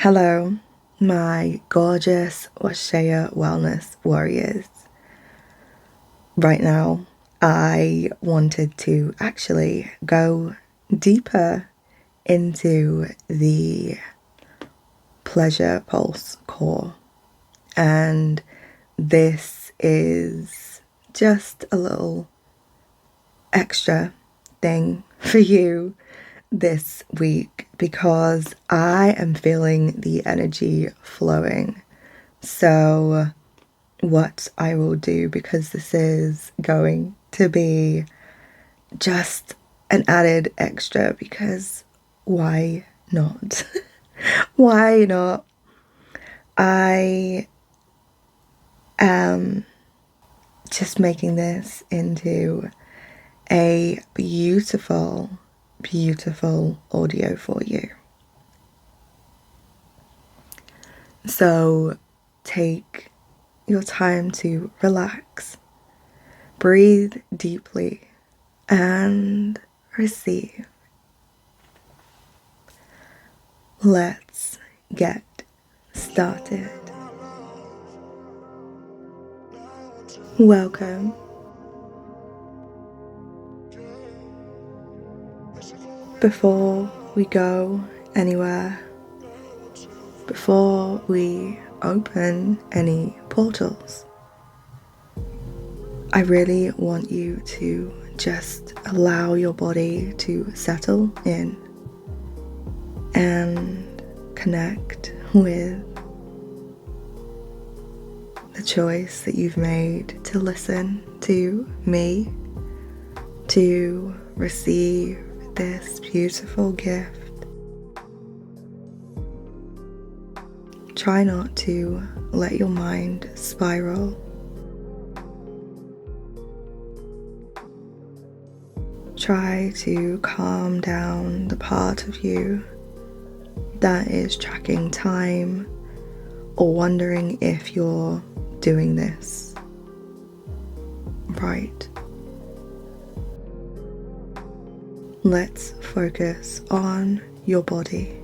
Hello, my gorgeous Washaya Wellness Warriors. Right now, I wanted to actually go deeper into the pleasure pulse core, and this is just a little extra thing for you this week because I am feeling the energy flowing. So, what I will do, because this is going to be just an added extra, because why not? Why not? I am just making this into a beautiful, beautiful audio for you. So take your time to relax, breathe deeply, and receive. Let's get started. Welcome. Before we go anywhere, before we open any portals, I really want you to just allow your body to settle in and connect with the choice that you've made to listen to me, to receive this beautiful gift. Try not to let your mind spiral. Try to calm down the part of you that is tracking time or wondering if you're doing this right. Let's focus on your body.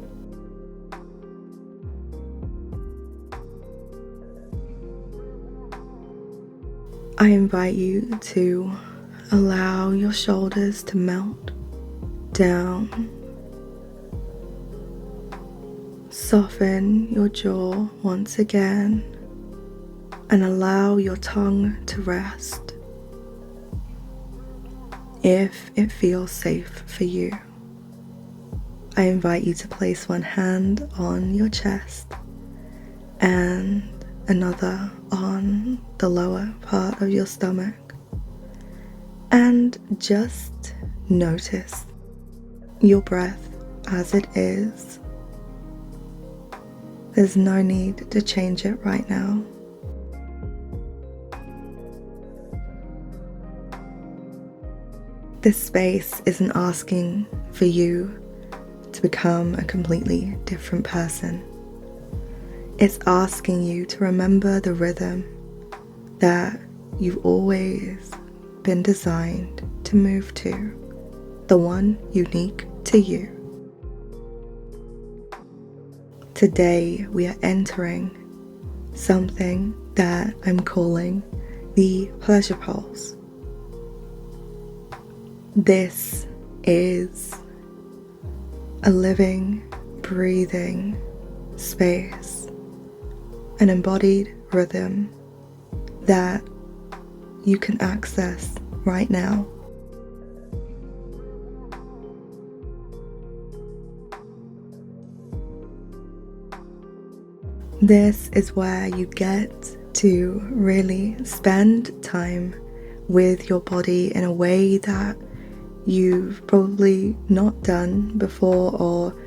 I invite you to allow your shoulders to melt down. Soften your jaw once again and allow your tongue to rest if it feels safe for you. I invite you to place one hand on your chest and another on the lower part of your stomach, and just notice your breath as it is. There's no need to change it right now. This space isn't asking for you to become a completely different person. It's asking you to remember the rhythm that you've always been designed to move to, the one unique to you. Today we are entering something that I'm calling the pleasure pulse. This is a living, breathing space, an embodied rhythm that you can access right now. This is where you get to really spend time with your body in a way that you've probably not done before, or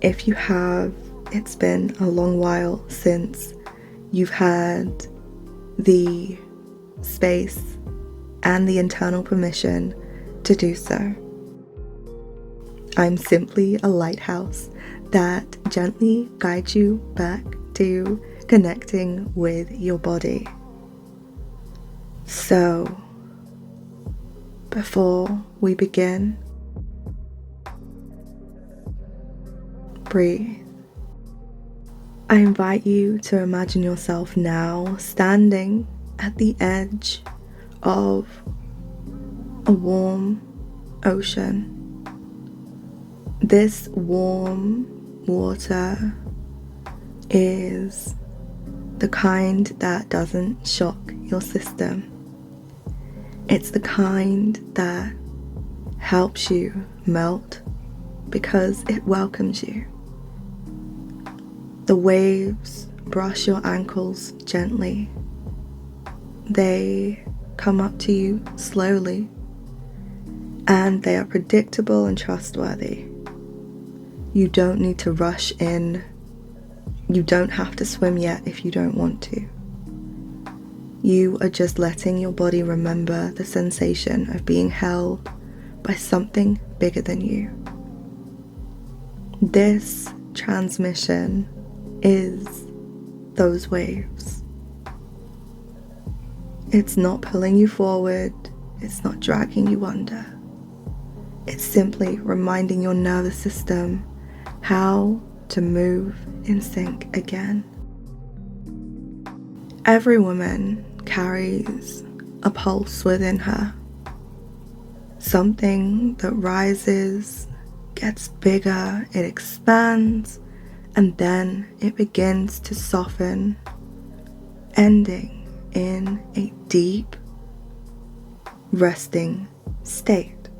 if you have, it's been a long while since you've had the space and the internal permission to do so. I'm simply a lighthouse that gently guides you back to connecting with your body. So, before we begin, breathe. I invite you to imagine yourself now standing at the edge of a warm ocean. This warm water is the kind that doesn't shock your system. It's the kind that helps you melt because it welcomes you. The waves brush your ankles gently. They come up to you slowly, and they are predictable and trustworthy. You don't need to rush in. You don't have to swim yet if you don't want to. You are just letting your body remember the sensation of being held by something bigger than you. This transmission is those waves. It's not pulling you forward. It's not dragging you under. It's simply reminding your nervous system how to move in sync again. Every woman carries a pulse within her. Something that rises, gets bigger, it expands, and then it begins to soften, ending in a deep, resting state.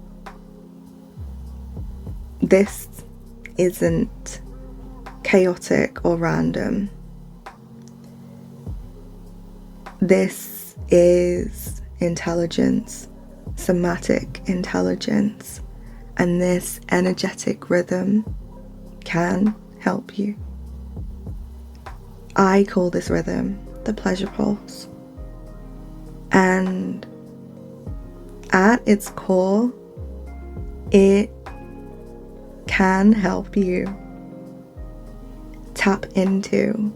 This isn't chaotic or random. This is intelligence, somatic intelligence, and this energetic rhythm can help you. I call this rhythm the pleasure pulse. And at its core, it can help you tap into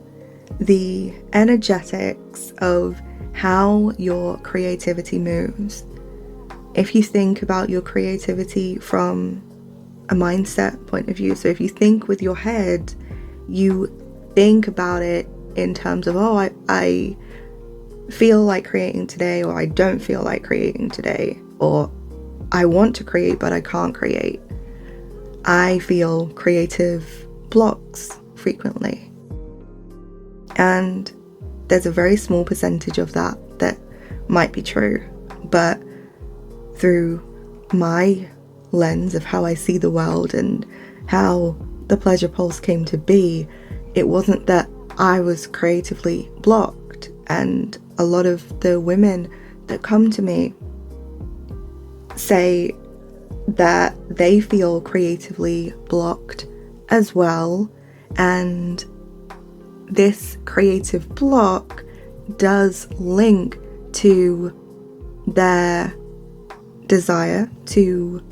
the energetics of how your creativity moves. If you think about your creativity from a mindset point of view, so if you think with your head, you think about it in terms of, I feel like creating today, or I don't feel like creating today, or I want to create but I can't create. I feel creative blocks frequently. And there's a very small percentage of that might be true, but through my lens of how I see the world and how the pleasure pulse came to be, it wasn't that I was creatively blocked. And a lot of the women that come to me say that they feel creatively blocked as well, and this creative block does link to their desire to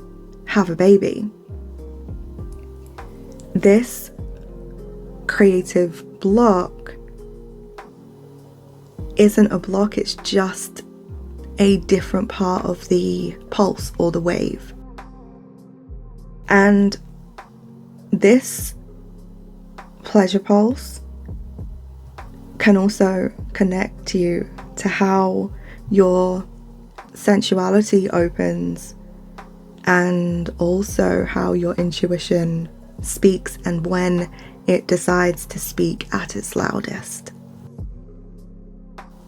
have a baby. This creative block isn't a block, it's just a different part of the pulse or the wave. And this pleasure pulse can also connect you to how your sensuality opens, and also how your intuition speaks and when it decides to speak at its loudest.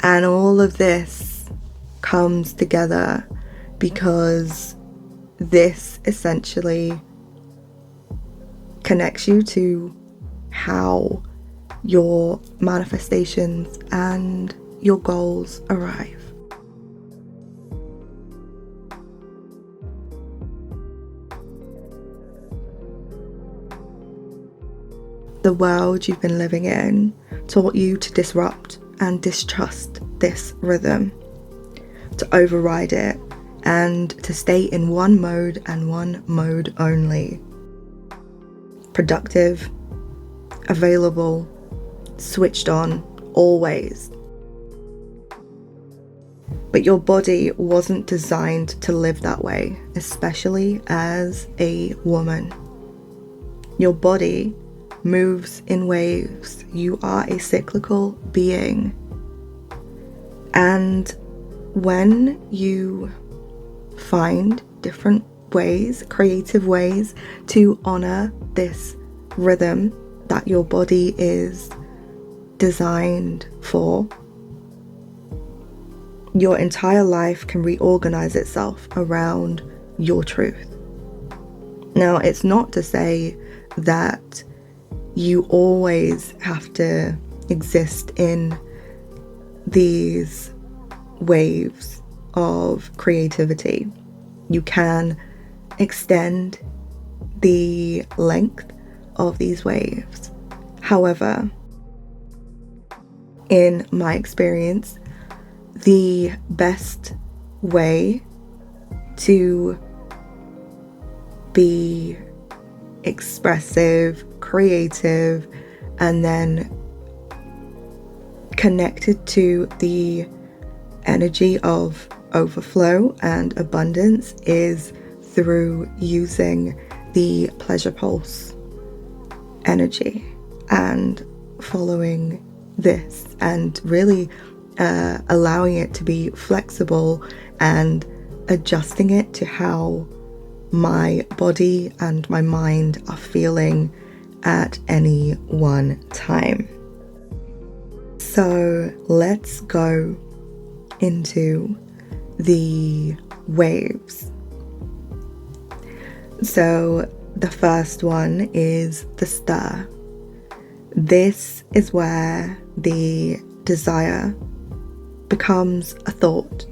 And all of this comes together because this essentially connects you to how your manifestations and your goals arrive. The world you've been living in taught you to disrupt and distrust this rhythm, to override it, and to stay in one mode and one mode only. Productive, available, switched on, always. But your body wasn't designed to live that way, especially as a woman. Your body moves in waves. You are a cyclical being. And when you find different ways, creative ways to honor this rhythm that your body is designed for, your entire life can reorganize itself around your truth. Now, it's not to say that you always have to exist in these waves of creativity. You can extend the length of these waves. However, in my experience, the best way to be expressive, creative, and then connected to the energy of overflow and abundance is through using the pleasure pulse energy and following this and really allowing it to be flexible and adjusting it to how my body and my mind are feeling at any one time. So let's go into the waves. So the first one is the stir. This is where the desire becomes a thought.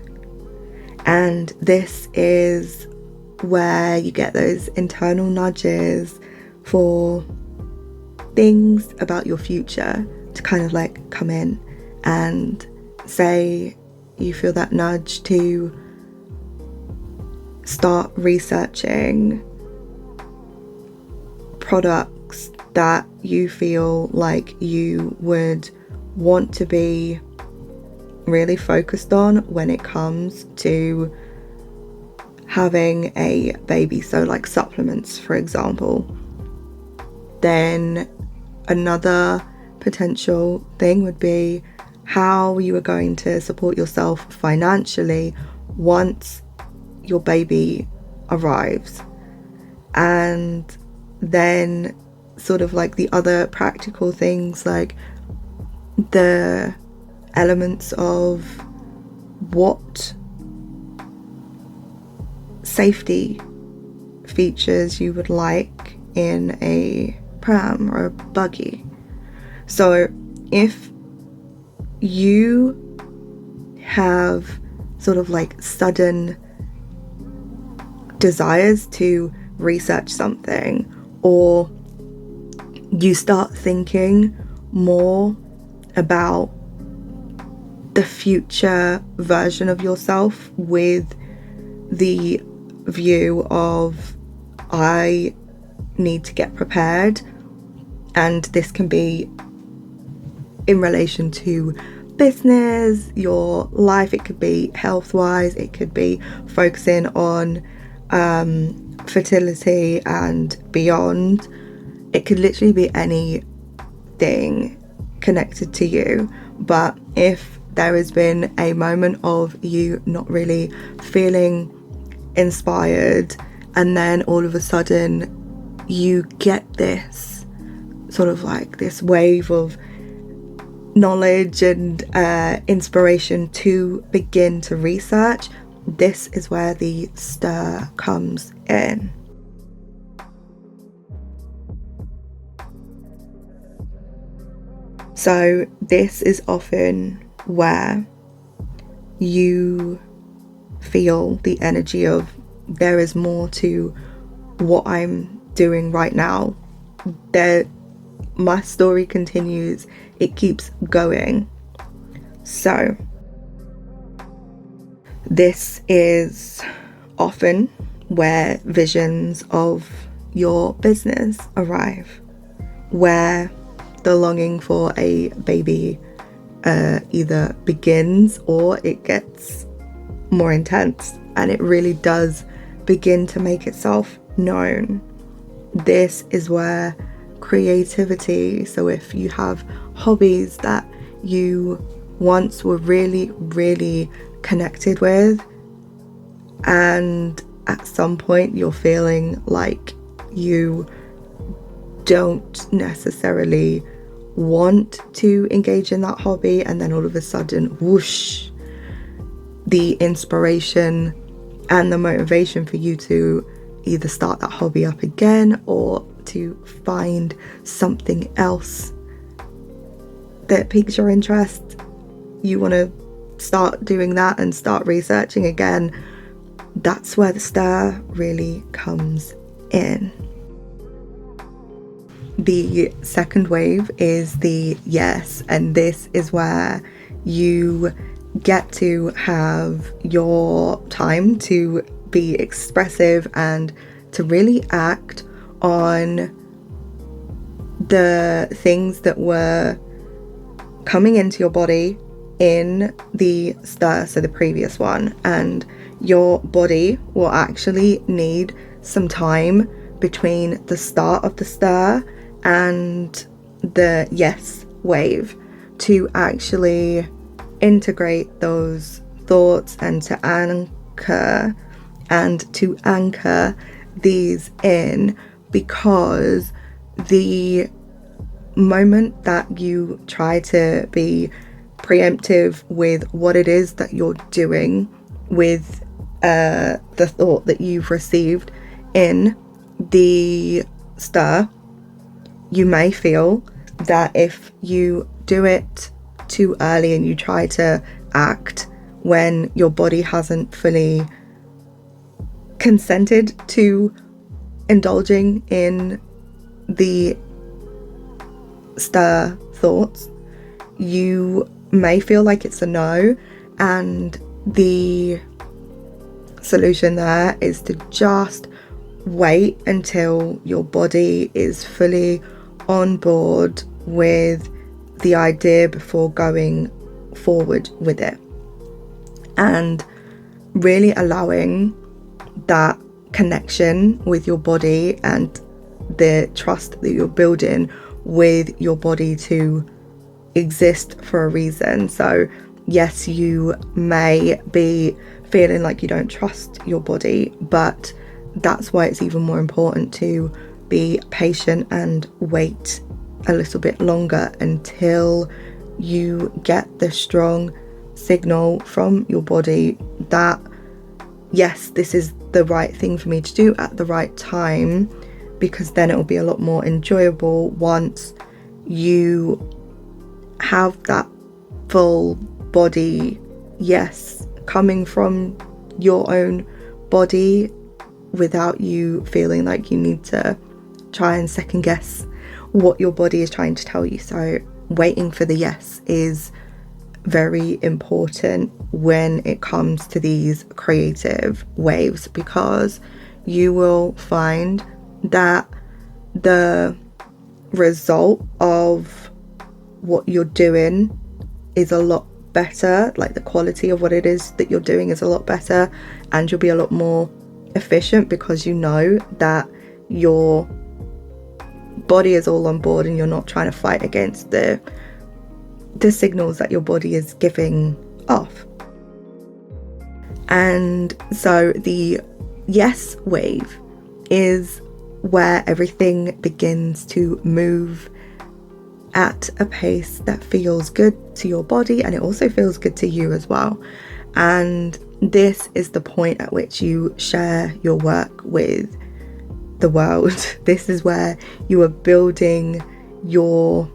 And this is where you get those internal nudges for things about your future to kind of like come in and say you feel that nudge to start researching products that you feel like you would want to be really focused on when it comes to having a baby, so like supplements, for example. Then another potential thing would be how you are going to support yourself financially once your baby arrives. And then sort of like the other practical things, like the elements of what safety features you would like in a pram or a buggy. So if you have sort of like sudden desires to research something, or you start thinking more about the future version of yourself with the view of, I need to get prepared, and this can be in relation to business, your life, it could be health-wise, it could be focusing on fertility and beyond. It could literally be anything connected to you. But if there has been a moment of you not really feeling inspired, and then all of a sudden you get this sort of like this wave of knowledge and inspiration to begin to research, this is where the stir comes in. So this is often where you feel the energy of, there is more to what I'm doing right now. My story continues, it keeps going. So this is often where visions of your business arrive, where the longing for a baby either begins or it gets more intense, and it really does begin to make itself known. This is where creativity. So if you have hobbies that you once were really, really connected with, and at some point you're feeling like you don't necessarily want to engage in that hobby, and then all of a sudden, whoosh, the inspiration and the motivation for you to either start that hobby up again or to find something else that piques your interest. You want to start doing that and start researching again. That's where the stir really comes in. The second wave is the yes, and this is where you get to have your time to be expressive and to really act on the things that were coming into your body in the stir, so the previous one. And your body will actually need some time between the start of the stir and the yes wave to actually integrate those thoughts and to anchor these in, because the moment that you try to be preemptive with what it is that you're doing with the thought that you've received in the stir, you may feel that if you do it too early and you try to act when your body hasn't fully consented to indulging in the stir thoughts, you may feel like it's a no. And the solution there is to just wait until your body is fully on board with the idea before going forward with it, and really allowing that connection with your body and the trust that you're building with your body to exist for a reason. So yes, you may be feeling like you don't trust your body, but that's why it's even more important to be patient and wait a little bit longer until you get the strong signal from your body that yes, this is the right thing for me to do at the right time, because then it will be a lot more enjoyable once you have that full body yes coming from your own body without you feeling like you need to try and second guess what your body is trying to tell you. So waiting for the yes is very important when it comes to these creative waves, because you will find that the result of what you're doing is a lot better, like the quality of what it is that you're doing is a lot better, and you'll be a lot more efficient because you know that your body is all on board and you're not trying to fight against the signals that your body is giving off. And so the yes wave is where everything begins to move at a pace that feels good to your body, and it also feels good to you as well. And this is the point at which you share your work with the world. This is where you are building your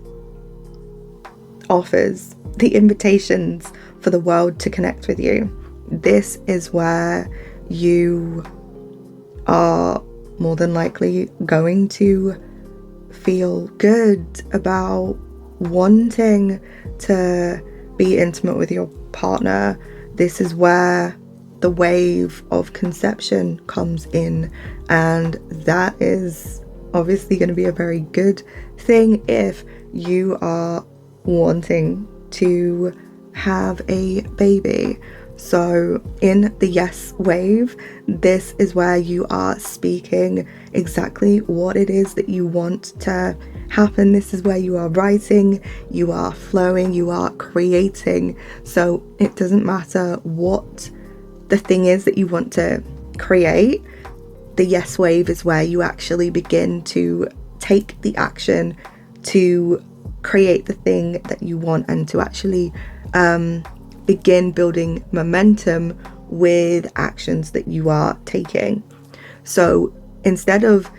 offers, the invitations for the world to connect with you. This is where you are more than likely going to feel good about wanting to be intimate with your partner. This is where the wave of conception comes in, and that is obviously going to be a very good thing if you are wanting to have a baby. So in the yes wave, this is where you are speaking exactly what it is that you want to happen. This is where you are writing, you are flowing, you are creating. So it doesn't matter what the thing is that you want to create. The yes wave is where you actually begin to take the action to create the thing that you want, and to actually begin building momentum with actions that you are taking. So instead of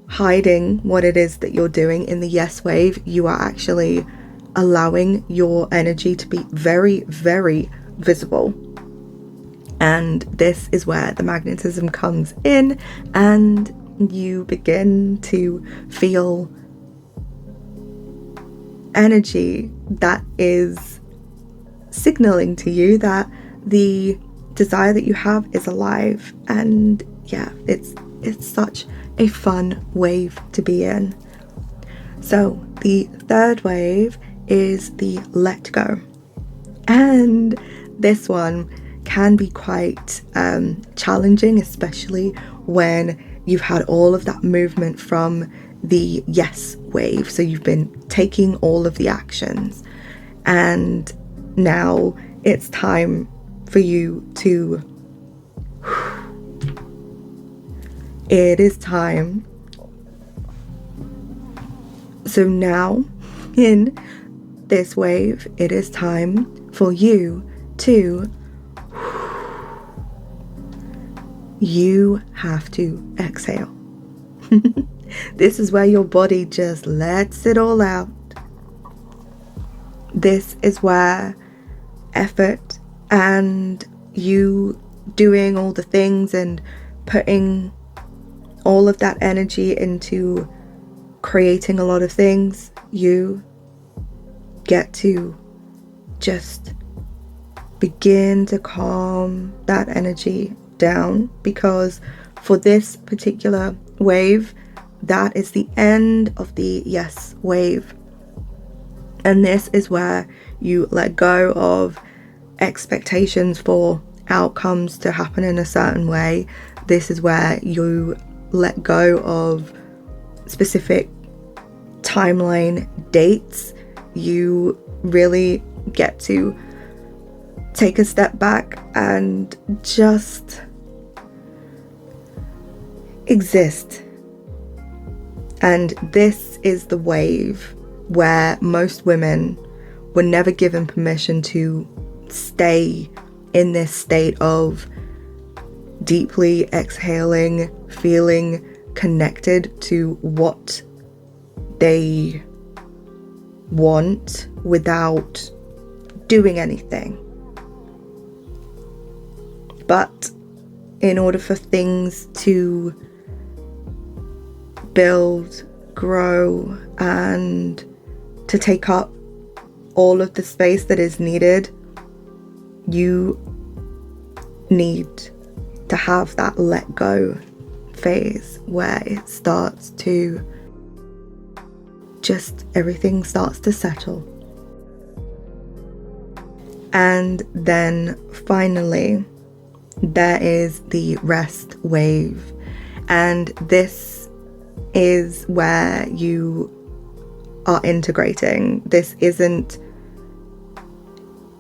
hiding what it is that you're doing in the yes wave, you are actually allowing your energy to be very, very visible. And this is where the magnetism comes in, and you begin to feel energy that is signaling to you that the desire that you have is alive. And yeah, it's such a fun wave to be in. So the third wave is the let go, and this one can be quite challenging, especially when you've had all of that movement from the yes wave. So you've been taking all of the actions, and now it's time for you to it is time. So now in this wave, it is time for you to have to exhale. This is where your body just lets it all out. This is where effort and you doing all the things and putting all of that energy into creating a lot of things, you get to just begin to calm that energy down, because for this particular wave, that is the end of the yes wave. And this is where you let go of expectations for outcomes to happen in a certain way. This is where you let go of specific timeline dates. You really get to take a step back and just exist. And this is the wave where most women were never given permission to stay in this state of deeply exhaling, feeling connected to what they want without doing anything. But in order for things to build, grow, and to take up all of the space that is needed, you need to have that let go phase where it starts to just everything starts to settle. And then finally, there is the rest wave. And this is where you are integrating. This isn't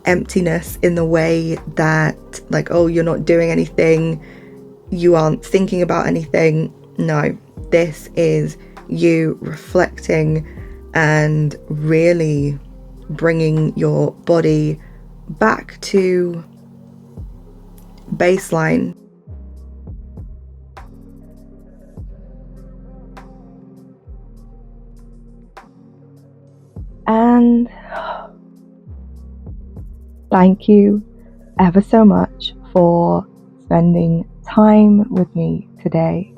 emptiness in the way that, like, oh, you're not doing anything, you aren't thinking about anything. No, this is you reflecting and really bringing your body back to baseline. And thank you ever so much for spending time with me today.